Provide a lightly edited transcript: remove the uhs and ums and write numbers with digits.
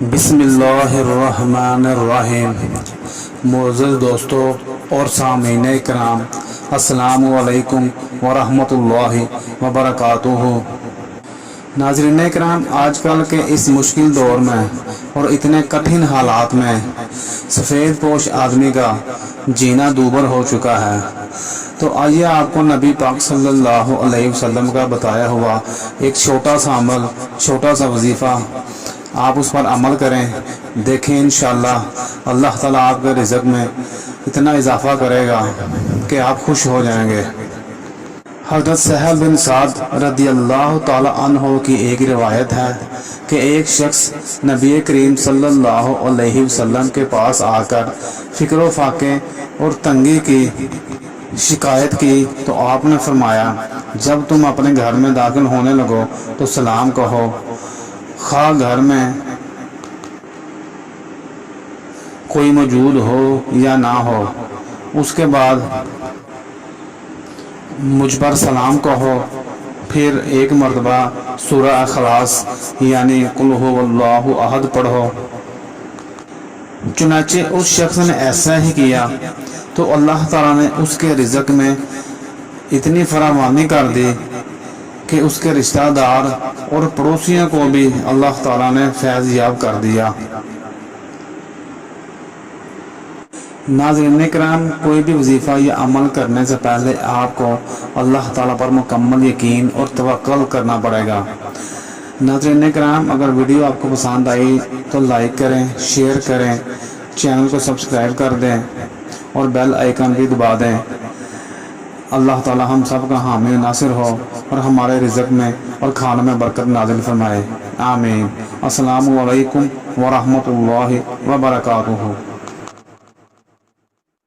بسم اللہ الرحمن الرحیم۔ معزز دوستو اور سامعین کرام، السلام علیکم ورحمۃ اللہ وبرکاتہ۔ ناظرین کرام، آج کل کے اس مشکل دور میں اور اتنے کٹھن حالات میں سفید پوش آدمی کا جینا دوبر ہو چکا ہے، تو آئیے آپ کو نبی پاک صلی اللہ علیہ وسلم کا بتایا ہوا ایک چھوٹا سا عمل، چھوٹا سا وظیفہ، آپ اس پر عمل کریں، دیکھیں انشاءاللہ اللہ تعالیٰ آپ کے رزق میں اتنا اضافہ کرے گا کہ آپ خوش ہو جائیں گے۔ حضرت سہل بن سعد رضی اللہ تعالیٰ عنہ کی ایک روایت ہے کہ ایک شخص نبی کریم صلی اللہ علیہ وسلم کے پاس آ کر فکر و فاقے اور تنگی کی شکایت کی تو آپ نے فرمایا، جب تم اپنے گھر میں داخل ہونے لگو تو سلام کہو، خواہ گھر میں کوئی موجود ہو یا نہ ہو، اس کے بعد مجھ پر سلام کہو، پھر ایک مرتبہ سورہ اخلاص یعنی قل ھو اللہ احد پڑھو۔ چنانچہ اس شخص نے ایسا ہی کیا تو اللہ تعالیٰ نے اس کے رزق میں اتنی فراوانی کر دی کہ اس کے رشتہ دار اور پڑوسیوں کو بھی اللہ تعالیٰ نے فیض یاب کر دیا۔ ناظرین کرام، کوئی بھی وظیفہ یا عمل کرنے سے پہلے آپ کو اللہ تعالیٰ پر مکمل یقین اور توکل کرنا پڑے گا۔ ناظرین کرام، اگر ویڈیو آپ کو پسند آئی تو لائک کریں، شیئر کریں، چینل کو سبسکرائب کر دیں اور بیل آئیکن بھی دبا دیں۔ اللہ تعالیٰ ہم سب کا حامی ناصر ہو اور ہمارے رزق میں اور کھانے میں برکت نازل فرمائے، آمین۔ السلام علیکم ورحمۃ اللہ وبرکاتہ۔